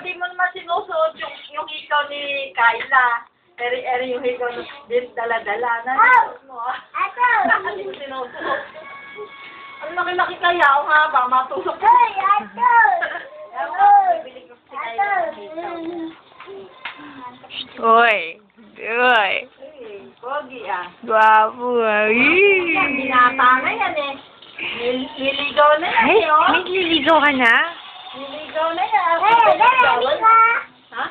di mo naman sinusuot yung hikaw ni Kyla. Eri yung hikaw din dala-dala na. Ato! Hindi mo sinusuot. Ang laki-laki kaya ako nga ba? Matusok ko. Hoy, ato! Bibili ko si Kyla ng hikaw. Uy. Uy. Pogi ah. Guwapo ah. Yan, binata na yan eh. Niligaw na yan Ay, eh, oh. may liligaw ka na? Niligaw na yan. Ha?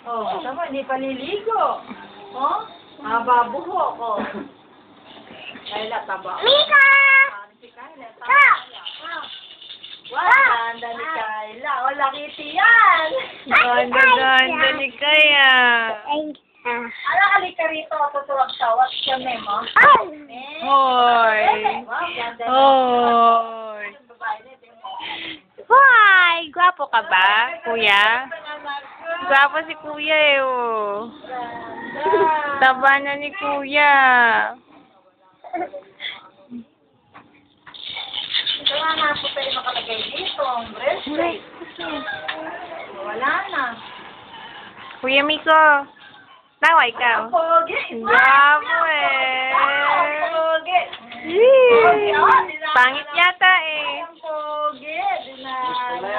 Oh, tama, hindi pa niligo. Oh, haba buhok, oh. Kayla, taba. Mika! Si Kayla, taba. Wow, ganda ni Kayla. Oh, lakiti yan. Ganda ni Kaya. Ano, halika rito. Tutuwag sa what's your name, oh? Hoy. Wow, ganda na. Hoy. Babae na ito. Hoy. Gwapo ka ba, kuya? Gwapo si kuya eh, oh. Taba na ni kuya. Ito nga nga po tayo makalagay dito. Ang breastplate. Wala na. Kuya Miko. Tawa ikaw. Pogi. Gwapo eh. Pogi. Yee. Pangit yata eh. Ang pogi. Dinala.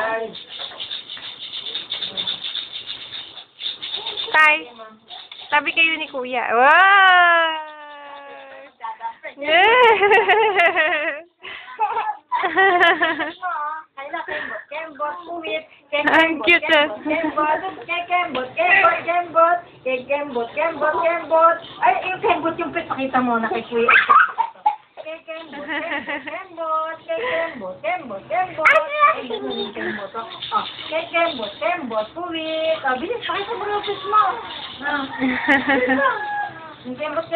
Tay. Tabi kayo ni kuya. Wow. Yeah. Kayla, kembot, kuwit. Ang cute ah. Kembot. Ay, yung kembot yung pakita mo na kay kuya. Kembot, kuwit. Ah, bilis, pakita mo yung fish mo. Kembot.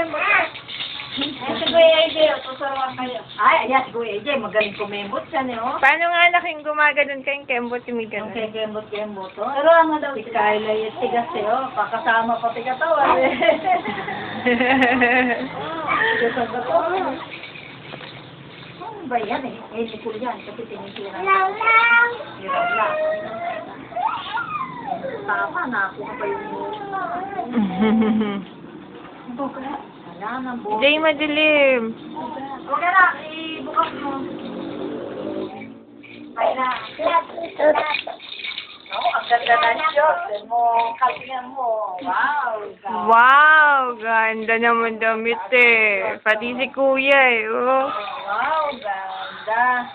Ay, si Kuya AJ, tuturuan kayo. Ay, ayan, si Kuya AJ, magaling kumembot siya, oh. Paano nga naking gumaganon kayong kembot yung ganun? Okay, kembot, oh. Pero ano daw, si Kyla, yung tigas, oh. Pakasama pati katawan, eh. Tigas ang katawan. Ano ba yan, eh? Eh, si Kuya, kasi tinisira. Lang! Hirap lang. Tama, nakuha pa yung wala na, bo. Jay, madilim. Huwag ka na, ibukas mo. Ay na. Oo, ang ganda na short mo. Kalingan mo. Wow. Wow, ganda naman damit eh. Pati si kuya eh. Oh. Wow, ganda.